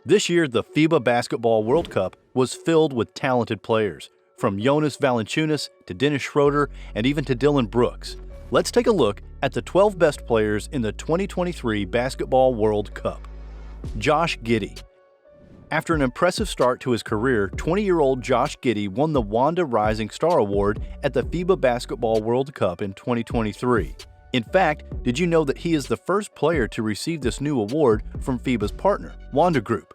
This year, the FIBA Basketball World Cup was filled with talented players, from Jonas Valanciunas to Dennis Schroeder and even to Dylan Brooks. Let's take a look at the 12 best players in the 2023 Basketball World Cup. Josh Giddey. After an impressive start to his career, 20-year-old Josh Giddey won the Wanda Rising Star Award at the FIBA Basketball World Cup in 2023. In fact, did you know that he is the first player to receive this new award from FIBA's partner, Wanda Group?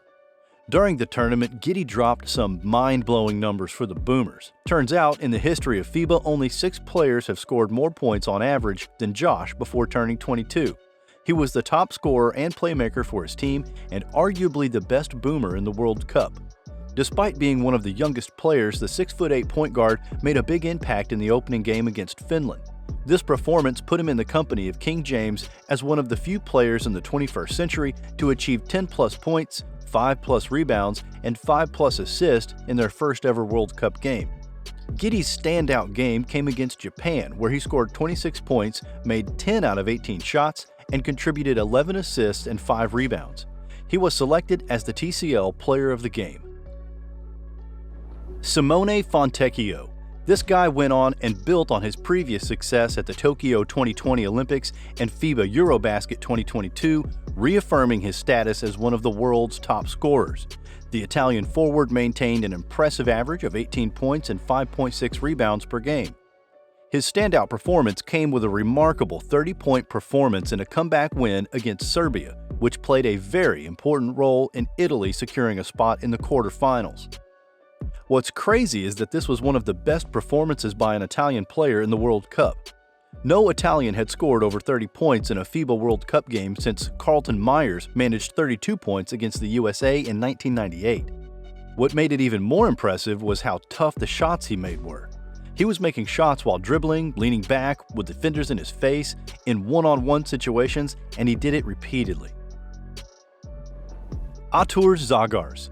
During the tournament, Giddey dropped some mind-blowing numbers for the Boomers. Turns out, in the history of FIBA, only 6 players have scored more points on average than Josh before turning 22. He was the top scorer and playmaker for his team and arguably the best Boomer in the World Cup. Despite being one of the youngest players, the 6'8" point guard made a big impact in the opening game against Finland. This performance put him in the company of King James as one of the few players in the 21st century to achieve 10-plus points, 5-plus rebounds, and 5-plus assists in their first ever World Cup game. Giddey's standout game came against Japan, where he scored 26 points, made 10 out of 18 shots, and contributed 11 assists and 5 rebounds. He was selected as the TCL Player of the Game. Simone Fontecchio. This guy went on and built on his previous success at the Tokyo 2020 Olympics and FIBA Eurobasket 2022, reaffirming his status as one of the world's top scorers. The Italian forward maintained an impressive average of 18 points and 5.6 rebounds per game. His standout performance came with a remarkable 30-point performance in a comeback win against Serbia, which played a very important role in Italy securing a spot in the quarterfinals. What's crazy is that this was one of the best performances by an Italian player in the World Cup. No Italian had scored over 30 points in a FIBA World Cup game since Carlton Myers managed 32 points against the USA in 1998. What made it even more impressive was how tough the shots he made were. He was making shots while dribbling, leaning back, with defenders in his face, in one-on-one situations, and he did it repeatedly. Arturs Zagars.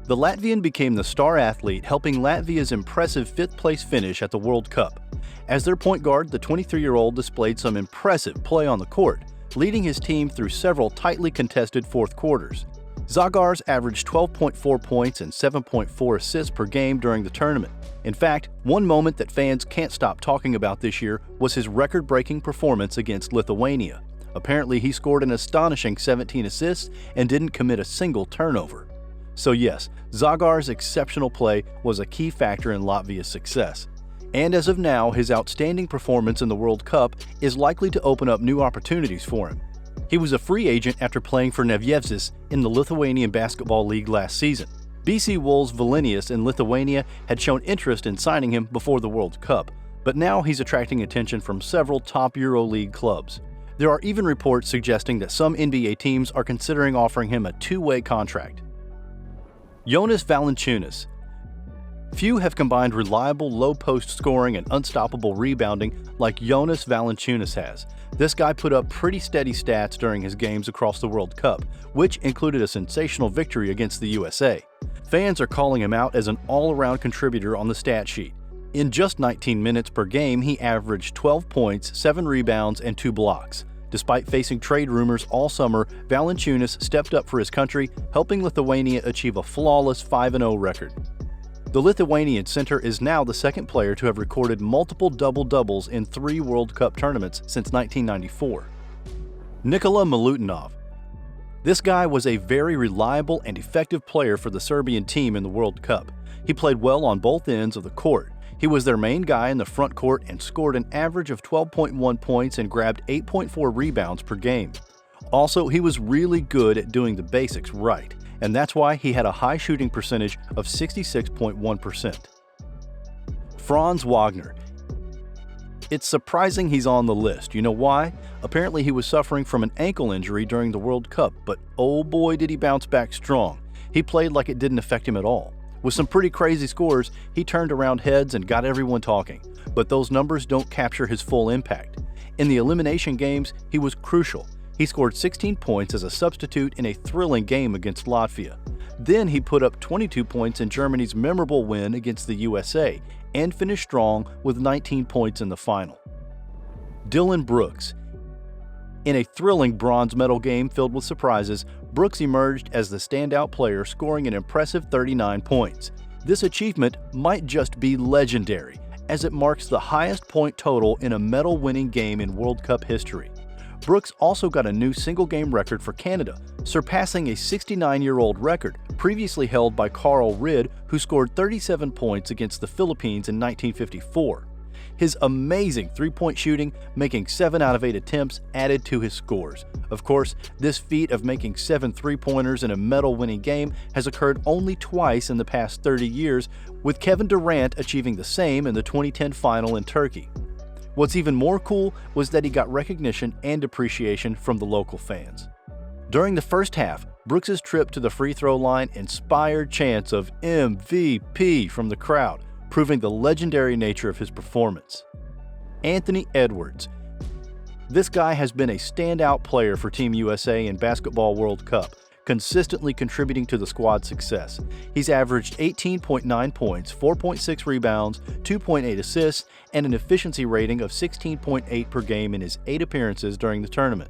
The Latvian became the star athlete, helping Latvia's impressive 5th-place finish at the World Cup. As their point guard, the 23-year-old displayed some impressive play on the court, leading his team through several tightly contested fourth quarters. Zagars averaged 12.4 points and 7.4 assists per game during the tournament. In fact, one moment that fans can't stop talking about this year was his record-breaking performance against Lithuania. Apparently, he scored an astonishing 17 assists and didn't commit a single turnover. So yes, Zagars' exceptional play was a key factor in Latvia's success. And as of now, his outstanding performance in the World Cup is likely to open up new opportunities for him. He was a free agent after playing for Nevėžis in the Lithuanian Basketball League last season. BC Wolves Vilnius in Lithuania had shown interest in signing him before the World Cup, but now he's attracting attention from several top EuroLeague clubs. There are even reports suggesting that some NBA teams are considering offering him a 2-way contract. Jonas Valanciunas. Few have combined reliable low-post scoring and unstoppable rebounding like Jonas Valanciunas has. This guy put up pretty steady stats during his games across the World Cup, which included a sensational victory against the USA. Fans are calling him out as an all-around contributor on the stat sheet. In just 19 minutes per game, he averaged 12 points, 7 rebounds, and 2 blocks. Despite facing trade rumors all summer, Valanciunas stepped up for his country, helping Lithuania achieve a flawless 5-0 record. The Lithuanian center is now the second player to have recorded multiple double-doubles in 3 World Cup tournaments since 1994. Nikola Milutinov. This guy was a very reliable and effective player for the Serbian team in the World Cup. He played well on both ends of the court. He was their main guy in the front court and scored an average of 12.1 points and grabbed 8.4 rebounds per game. Also, he was really good at doing the basics right, and that's why he had a high shooting percentage of 66.1%. Franz Wagner. It's surprising he's on the list. You know why? Apparently he was suffering from an ankle injury during the World Cup, but oh boy did he bounce back strong. He played like it didn't affect him at all. With some pretty crazy scores, he turned around heads and got everyone talking, but those numbers don't capture his full impact. In the elimination games, he was crucial. He scored 16 points as a substitute in a thrilling game against Latvia. Then he put up 22 points in Germany's memorable win against the USA and finished strong with 19 points in the final. Dylan Brooks. In a thrilling bronze medal game filled with surprises, Brooks emerged as the standout player, scoring an impressive 39 points. This achievement might just be legendary, as it marks the highest point total in a medal-winning game in World Cup history. Brooks also got a new single-game record for Canada, surpassing a 69-year-old record previously held by Carl Ridd, who scored 37 points against the Philippines in 1954. His amazing three-point shooting, making 7 out of 8 attempts, added to his scores. Of course, this feat of making 7 three-pointers in a medal-winning game has occurred only twice in the past 30 years, with Kevin Durant achieving the same in the 2010 final in Turkey. What's even more cool was that he got recognition and appreciation from the local fans. During the first half, Brooks' trip to the free throw line inspired chants of MVP from the crowd, proving the legendary nature of his performance. Anthony Edwards. This guy has been a standout player for Team USA in Basketball World Cup, consistently contributing to the squad's success. He's averaged 18.9 points, 4.6 rebounds, 2.8 assists, and an efficiency rating of 16.8 per game in his 8 appearances during the tournament.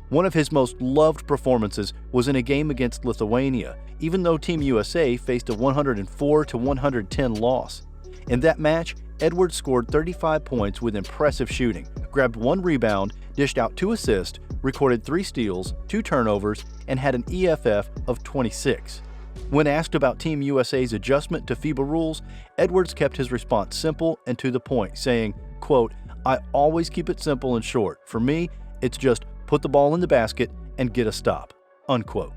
One of his most loved performances was in a game against Lithuania, even though Team USA faced a 104-110 loss. In that match, Edwards scored 35 points with impressive shooting, grabbed 1 rebound, dished out 2 assists, recorded 3 steals, 2 turnovers, and had an EFF of 26. When asked about Team USA's adjustment to FIBA rules, Edwards kept his response simple and to the point, saying, quote, "I always keep it simple and short. For me, it's just put the ball in the basket and get a stop," unquote.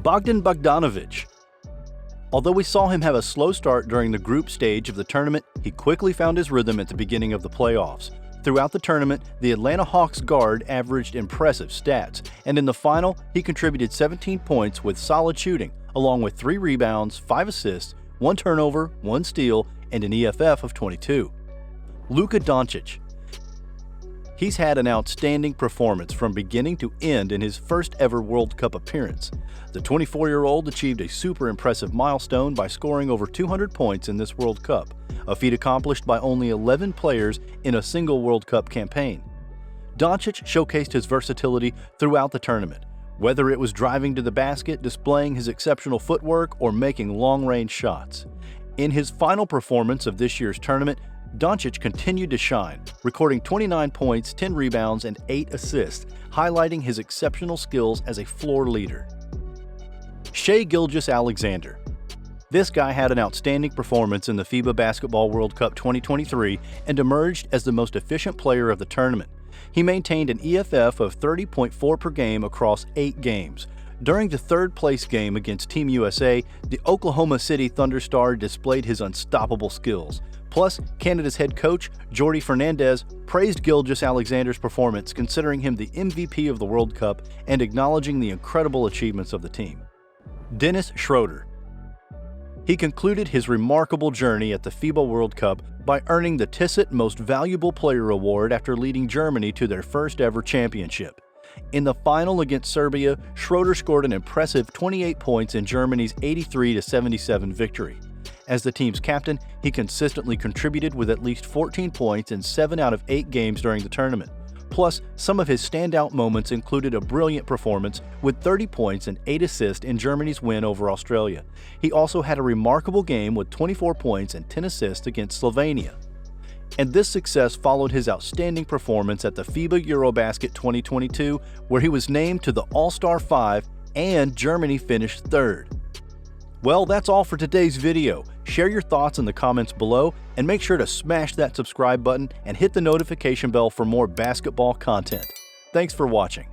Bogdan Bogdanović. Although we saw him have a slow start during the group stage of the tournament, he quickly found his rhythm at the beginning of the playoffs. Throughout the tournament, the Atlanta Hawks guard averaged impressive stats, and in the final, he contributed 17 points with solid shooting, along with 3 rebounds, 5 assists, 1 turnover, 1 steal, and an EFF of 22. Luka Doncic. He's had an outstanding performance from beginning to end in his first ever World Cup appearance. The 24-year-old achieved a super impressive milestone by scoring over 200 points in this World Cup, a feat accomplished by only 11 players in a single World Cup campaign. Doncic showcased his versatility throughout the tournament, whether it was driving to the basket, displaying his exceptional footwork, or making long-range shots. In his final performance of this year's tournament, Doncic continued to shine, recording 29 points, 10 rebounds, and 8 assists, highlighting his exceptional skills as a floor leader. Shai Gilgeous-Alexander. This guy had an outstanding performance in the FIBA Basketball World Cup 2023 and emerged as the most efficient player of the tournament. He maintained an EFF of 30.4 per game across 8 games. During the third-place game against Team USA, the Oklahoma City Thunder star displayed his unstoppable skills. Plus, Canada's head coach, Jordi Fernandez, praised Gilgeous-Alexander's performance, considering him the MVP of the World Cup and acknowledging the incredible achievements of the team. Dennis Schroeder. He concluded his remarkable journey at the FIBA World Cup by earning the Tissot Most Valuable Player Award after leading Germany to their first ever championship. In the final against Serbia, Schroeder scored an impressive 28 points in Germany's 83-77 victory. As the team's captain, he consistently contributed with at least 14 points in 7 out of 8 games during the tournament. Plus, some of his standout moments included a brilliant performance with 30 points and 8 assists in Germany's win over Australia. He also had a remarkable game with 24 points and 10 assists against Slovenia. And this success followed his outstanding performance at the FIBA Eurobasket 2022, where he was named to the All-Star 5 and Germany finished 3rd. Well, that's all for today's video. Share your thoughts in the comments below and make sure to smash that subscribe button and hit the notification bell for more basketball content. Thanks for watching.